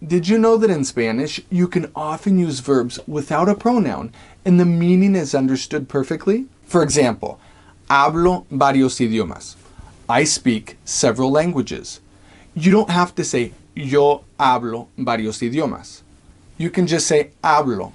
Did you know that in Spanish, you can often use verbs without a pronoun and the meaning is understood perfectly? For example, hablo varios idiomas. I speak several languages. You don't have to say yo hablo varios idiomas. You can just say hablo,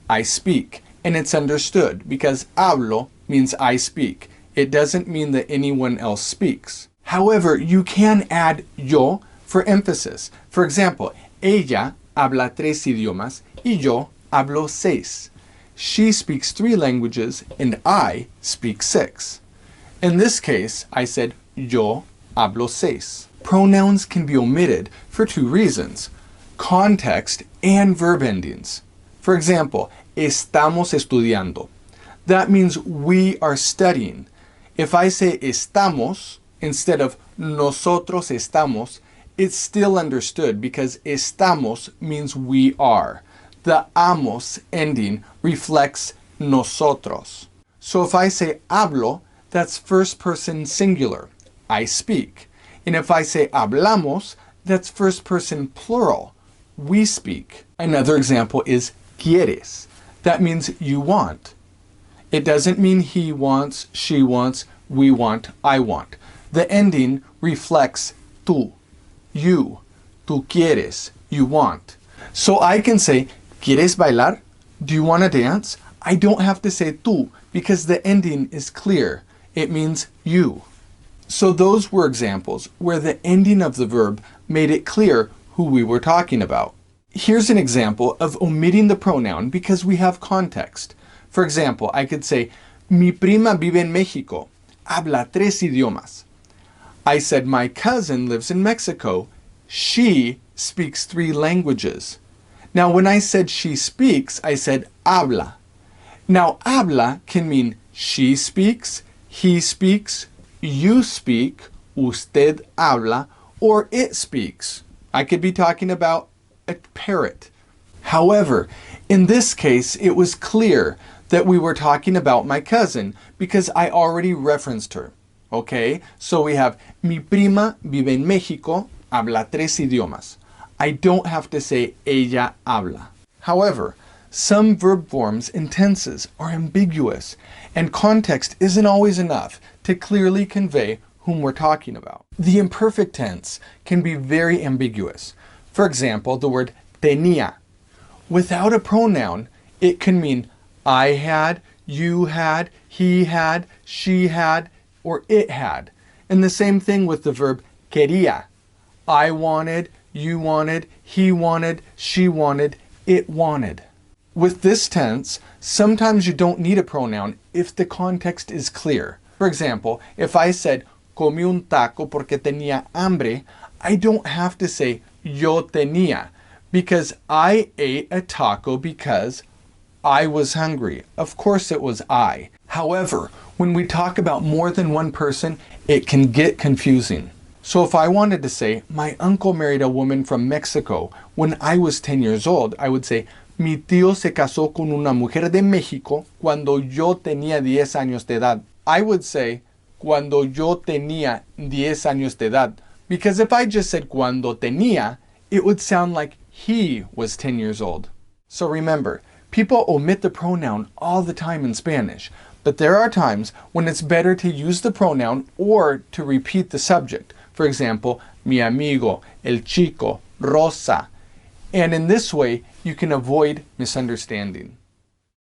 I speak, and it's understood because hablo means I speak. It doesn't mean that anyone else speaks. However, you can add yo for emphasis. For example, ella habla 3 idiomas y yo hablo 6. She speaks 3 languages and I speak 6. In this case, I said yo hablo 6. Pronouns can be omitted for 2 reasons: context and verb endings. For example, estamos estudiando. That means we are studying. If I say estamos instead of nosotros estamos, it's still understood because estamos means we are. The amos ending reflects nosotros. So if I say hablo, that's first person singular, I speak. And if I say hablamos, that's first person plural, we speak. Another example is quieres. That means you want. It doesn't mean he wants, she wants, we want, I want. The ending reflects tú, you, tú quieres, you want. So I can say, ¿quieres bailar? Do you want to dance? I don't have to say tú because the ending is clear. It means you. So those were examples where the ending of the verb made it clear who we were talking about. Here's an example of omitting the pronoun because we have context. For example, I could say, mi prima vive en México, habla 3 idiomas. I said my cousin lives in Mexico. She speaks 3 languages. Now when I said she speaks, I said habla. Now habla can mean she speaks, he speaks, you speak, usted habla, or it speaks. I could be talking about a parrot. However, in this case, it was clear that we were talking about my cousin because I already referenced her. Okay, so we have mi prima vive en México, habla 3 idiomas. I don't have to say ella habla. However, some verb forms and tenses are ambiguous, and context isn't always enough to clearly convey whom we're talking about. The imperfect tense can be very ambiguous. For example, the word tenía. Without a pronoun, it can mean I had, you had, he had, she had, or it had. And the same thing with the verb quería. I wanted, you wanted, he wanted, she wanted, it wanted. With this tense, sometimes you don't need a pronoun if the context is clear. For example, if I said comí un taco porque tenía hambre, I don't have to say yo tenía because I ate a taco because I was hungry. Of course it was I. However, when we talk about more than one person, it can get confusing. So if I wanted to say, my uncle married a woman from Mexico when I was 10 years old, I would say, mi tío se casó con una mujer de México cuando yo tenía 10 años de edad. I would say, cuando yo tenía 10 años de edad, because if I just said cuando tenía, it would sound like he was 10 years old. So remember, people omit the pronoun all the time in Spanish, but there are times when it's better to use the pronoun or to repeat the subject. For example, mi amigo, el chico, Rosa. And in this way, you can avoid misunderstanding.